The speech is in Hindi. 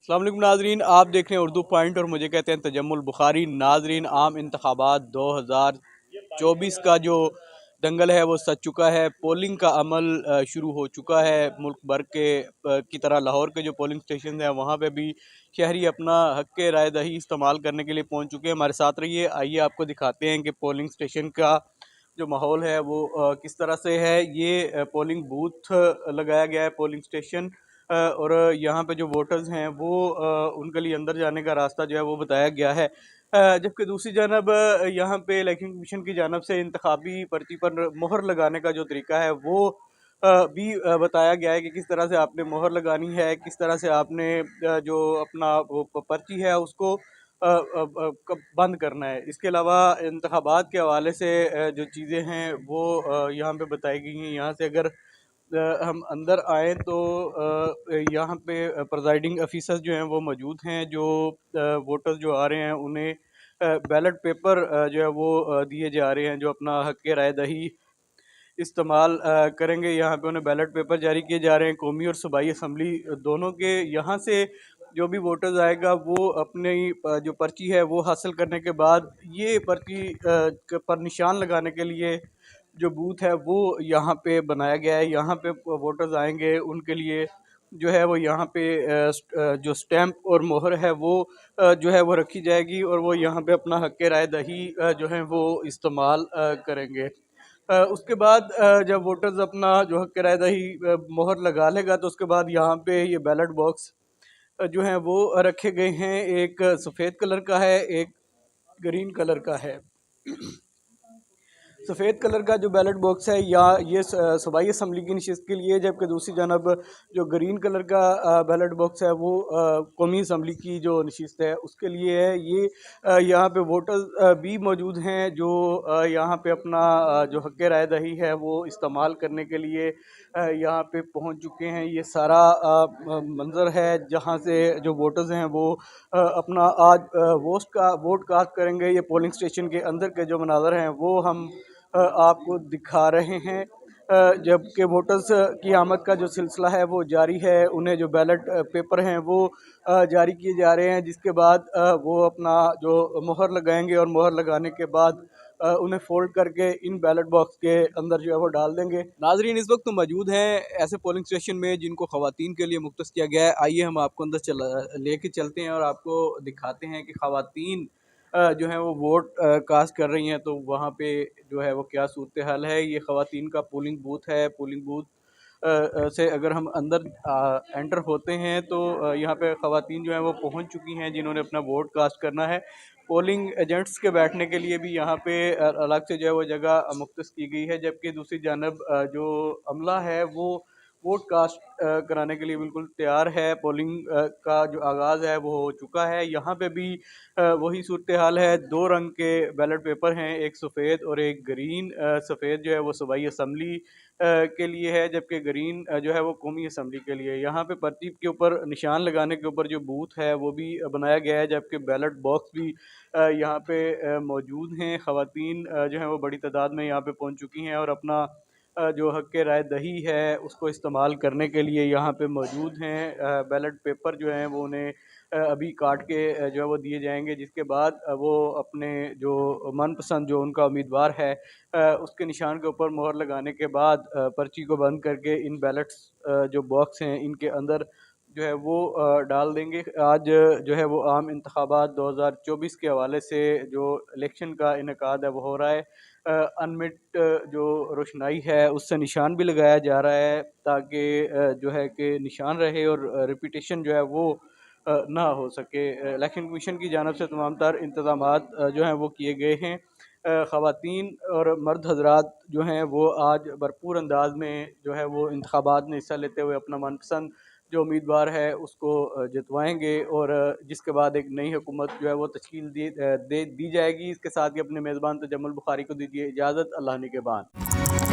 अस्सलाम वालेकुम नाजरीन, आप देख रहे हैं उर्दू पॉइंट और मुझे कहते हैं तजम्मुल बुखारी। नाजरीन, आम इंतखाबात 2024 का जो दंगल है वो सज चुका है। पोलिंग का अमल शुरू हो चुका है। मुल्क भर के की तरह लाहौर के जो पोलिंग स्टेशन हैं वहाँ पे भी शहरी अपना हक़ राय दही इस्तेमाल करने के लिए पहुँच चुके हैं। हमारे साथ रहिए, आइए आपको दिखाते हैं कि पोलिंग स्टेशन का जो माहौल है वो किस तरह से है। ये पोलिंग बूथ लगाया गया है, पोलिंग स्टेशन, और यहाँ पे जो वोटर्स हैं वो उनके लिए अंदर जाने का रास्ता जो है वो बताया गया है। जबकि दूसरी जानब यहाँ पे इलेक्शन कमीशन की जानब से इंतखाबी पर्ची पर मोहर लगाने का जो तरीका है वो भी बताया गया है कि किस तरह से आपने मोहर लगानी है, किस तरह से आपने जो अपना वो पर्ची है उसको बंद करना है। इसके अलावा इंतखाबात के हवाले से जो चीज़ें हैं वो यहाँ पे बताई गई हैं। यहाँ से अगर हम अंदर आए तो यहाँ पे प्रिजाइडिंग ऑफिसर्स जो हैं वो मौजूद हैं। जो वोटर्स जो आ रहे हैं उन्हें बैलेट पेपर जो है वो दिए जा रहे हैं, जो अपना हक़ राय दही इस्तेमाल करेंगे। यहाँ पे उन्हें बैलेट पेपर जारी किए जा रहे हैं, कौमी और सूबाई असम्बली दोनों के। यहाँ से जो भी वोटर्स आएगा वो अपनी जो पर्ची है वो हासिल करने के बाद ये पर्ची पर निशान लगाने के लिए जो बूथ है वो यहाँ पे बनाया गया है। यहाँ पे वोटर्स आएंगे, उनके लिए जो है वो यहाँ पे जो स्टैंप और मोहर है वो जो है वो रखी जाएगी और वो यहाँ पे अपना हक़ राय दही जो है वो इस्तेमाल करेंगे। उसके बाद जब वोटर्स अपना जो हक़ राय दही मोहर लगा लेगा तो उसके बाद यहाँ पे ये बैलेट बॉक्स जो हैं वो रखे गए हैं। एक सफ़ेद कलर का है, एक ग्रीन कलर का है। सफ़ेद कलर का जो बैलेट बॉक्स है या ये सूबाई असम्बली की नशिस्त के लिए, जबकि दूसरी जानब जो ग्रीन कलर का बैलेट बॉक्स है वो कौमी असम्बली की जो नशिस्त है उसके लिए है। ये यहाँ पे वोटर्स भी मौजूद हैं जो यहाँ पे अपना जो हक़ राय दही है वो इस्तेमाल करने के लिए यहाँ पे पहुँच चुके हैं। ये सारा मंज़र है जहाँ से जो वोटर्स हैं वो अपना आज वोट कास्ट करेंगे। ये पोलिंग स्टेशन के अंदर के जो मनाज़र हैं वो हम आपको दिखा रहे हैं। जबकि वोटर्स की आमद का जो सिलसिला है वो जारी है। उन्हें जो बैलेट पेपर हैं वो जारी किए जा रहे हैं, जिसके बाद वो अपना जो मोहर लगाएंगे और मोहर लगाने के बाद उन्हें फोल्ड करके इन बैलेट बॉक्स के अंदर जो है वो डाल देंगे। नाजरीन, इस वक्त तो मौजूद हैं ऐसे पोलिंग स्टेशन में जिनको ख़वातीन के लिए मुख्तस किया गया है। आइए हम आपको अंदर लेके चलते हैं और आपको दिखाते हैं कि ख़वातीन जो है वो वोट कास्ट कर रही हैं तो वहाँ पे जो है वो क्या सूरत हाल है। ये ख़वातीन का पोलिंग बूथ है। पोलिंग बूथ से अगर हम अंदर एंटर होते हैं तो यहाँ पे ख़वातीन जो हैं वो पहुँच चुकी हैं जिन्होंने अपना वोट कास्ट करना है। पोलिंग एजेंट्स के बैठने के लिए भी यहाँ पे अलग से जो है वो जगह मुख्तस की गई है। जबकि दूसरी जानब जो अमला है वो वोट कास्ट कराने के लिए बिल्कुल तैयार है। पोलिंग का जो आगाज़ है वो हो चुका है। यहाँ पे भी वही सूरत हाल है। दो रंग के बैलेट पेपर हैं, एक सफ़ेद और एक ग्रीन। सफ़ेद जो है वो सूबाई असम्बली के लिए है, जबकि ग्रीन जो है वो कौमी असम्बली के लिए। यहाँ पे पर्ची के ऊपर निशान लगाने के ऊपर जो बूथ है वो भी बनाया गया है, जबकि बैलेट बॉक्स भी यहाँ पे मौजूद हैं। ख़वातीन जो हैं वो बड़ी तादाद में यहाँ पे पहुँच चुकी हैं और अपना जो हक़ राय दही है उसको इस्तेमाल करने के लिए यहाँ पे मौजूद हैं। बैलेट पेपर जो हैं वो उन्हें अभी काट के जो है वो दिए जाएंगे, जिसके बाद वो अपने जो मनपसंद जो उनका उम्मीदवार है उसके निशान के ऊपर मोहर लगाने के बाद पर्ची को बंद करके इन बैलेट्स जो बॉक्स हैं इनके अंदर जो है वो डाल देंगे। आज जो है वो आम इंतखाबात 2024 के हवाले से जो इलेक्शन का इनेकाद है वो हो रहा है। अनमिट जो रोशनाई है उससे निशान भी लगाया जा रहा है ताकि जो है कि निशान रहे और रिपीटेशन जो है वो ना हो सके। इलेक्शन कमीशन की जानब से तमाम तर इंतज़ामात जो हैं वो किए गए हैं। ख़वातीन और मर्द हज़रात जो हैं वो आज भरपूर अंदाज में जो है वो इंतखाबात में हिस्सा लेते हुए अपना मनपसंद जो उम्मीदवार है उसको जितवाएँगे और जिसके बाद एक नई हुकूमत जो है वो तश्कील दी जाएगी। इसके साथ ही अपने मेज़बान तजम्मुल बुखारी को दीजिए इजाज़त। अल्लाह निगहबान।